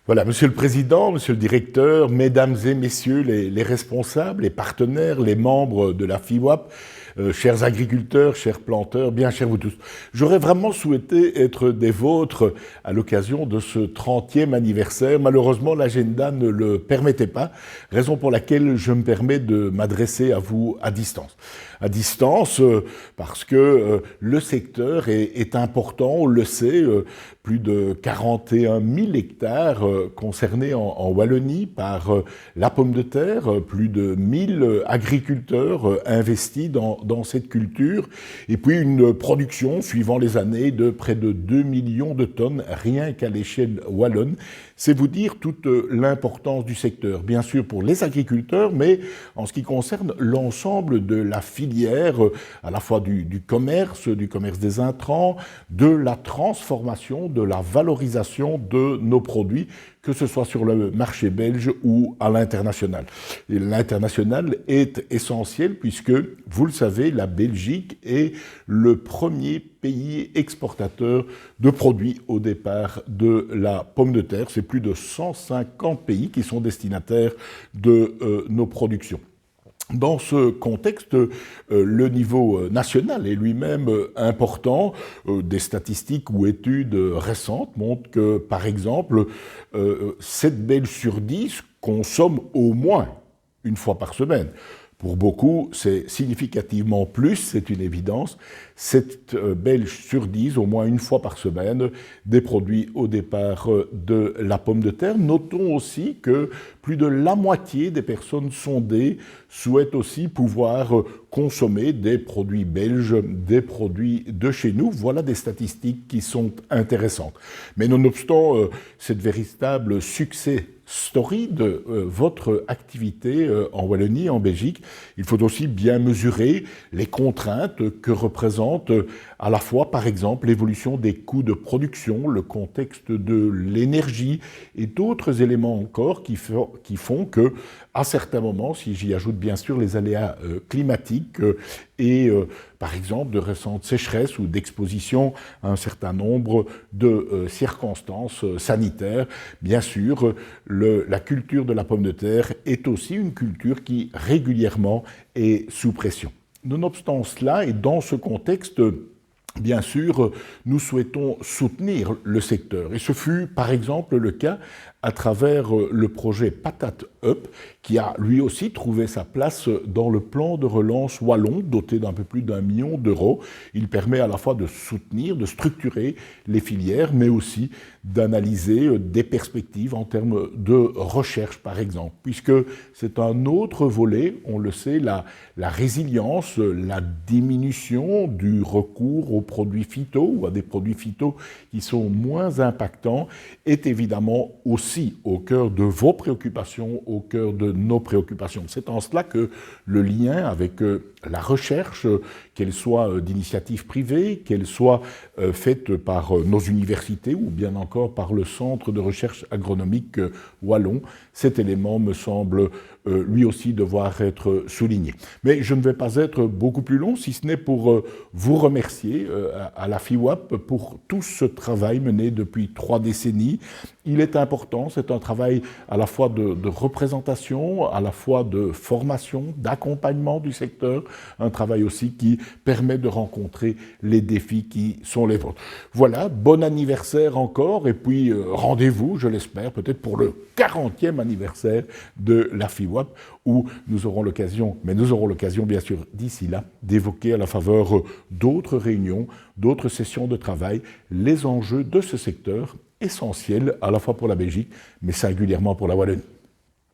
Voilà, Monsieur le Président, Monsieur le Directeur, Mesdames et Messieurs les responsables, les partenaires, les membres de la FIWAP, chers agriculteurs, chers planteurs, bien chers vous tous. J'aurais vraiment souhaité être des vôtres à l'occasion de ce 30e anniversaire. Malheureusement, l'agenda ne le permettait pas, raison pour laquelle je me permets de m'adresser à vous à distance. À distance, parce que le secteur est important, on le sait, plus de 41 000 hectares concernés en Wallonie par la pomme de terre, plus de 1000 agriculteurs investis dans cette culture, et puis une production, suivant les années, de près de 2 millions de tonnes, rien qu'à l'échelle wallonne. C'est vous dire toute l'importance du secteur, bien sûr pour les agriculteurs, mais en ce qui concerne l'ensemble de la filière, à la fois du commerce des intrants, de la transformation, de la valorisation de nos produits, que ce soit sur le marché belge ou à l'international. Et l'international est essentiel puisque, vous le savez, la Belgique est le premier pays exportateur de produits au départ de la pomme de terre. C'est plus de 150 pays qui sont destinataires de nos productions. Dans ce contexte, le niveau national est lui-même important. Des statistiques ou études récentes montrent que, par exemple, 7 Belges sur 10 consomment au moins une fois par semaine. Pour beaucoup, c'est significativement plus, c'est une évidence. 7 Belges sur 10, au moins une fois par semaine, des produits au départ de la pomme de terre. Notons aussi que plus de la moitié des personnes sondées souhaitent aussi pouvoir consommer des produits belges, des produits de chez nous. Voilà des statistiques qui sont intéressantes. Mais nonobstant cette véritable succès story de votre activité en Wallonie, en Belgique, il faut aussi bien mesurer les contraintes que représente à la fois, par exemple, l'évolution des coûts de production, le contexte de l'énergie et d'autres éléments encore qui font que, à certains moments, si j'y ajoute bien sûr les aléas climatiques et par exemple de récentes sécheresses ou d'exposition à un certain nombre de circonstances sanitaires, bien sûr, la culture de la pomme de terre est aussi une culture qui régulièrement est sous pression. Nonobstant cela, et dans ce contexte, bien sûr, nous souhaitons soutenir le secteur. Et ce fut, par exemple, le cas à travers le projet Patate Up, qui a lui aussi trouvé sa place dans le plan de relance wallon, doté d'un peu plus d'1 million d'euros. Il permet à la fois de soutenir, de structurer les filières, mais aussi d'analyser des perspectives en termes de recherche, par exemple, puisque c'est un autre volet, on le sait, la résilience, la diminution du recours aux produits phyto ou à des produits phyto qui sont moins impactants, est évidemment aussi au cœur de vos préoccupations, au cœur de nos préoccupations. C'est en cela que le lien avec la recherche, qu'elle soit d'initiative privée, qu'elle soit faite par nos universités ou bien encore par le Centre de recherche agronomique wallon, cet élément me semble lui aussi devoir être souligné. Mais je ne vais pas être beaucoup plus long, si ce n'est pour vous remercier à la FIWAP pour tout ce travail mené depuis 3 décennies. Il est important, c'est un travail à la fois de représentation, à la fois de formation, d'accompagnement du secteur, un travail aussi qui permet de rencontrer les défis qui sont les vôtres. Voilà, bon anniversaire encore, et puis rendez-vous, je l'espère, peut-être pour le 40e anniversaire de la FIWAP, où nous aurons l'occasion, mais nous aurons l'occasion bien sûr d'ici là, d'évoquer à la faveur d'autres réunions, d'autres sessions de travail, les enjeux de ce secteur essentiel à la fois pour la Belgique, mais singulièrement pour la Wallonie.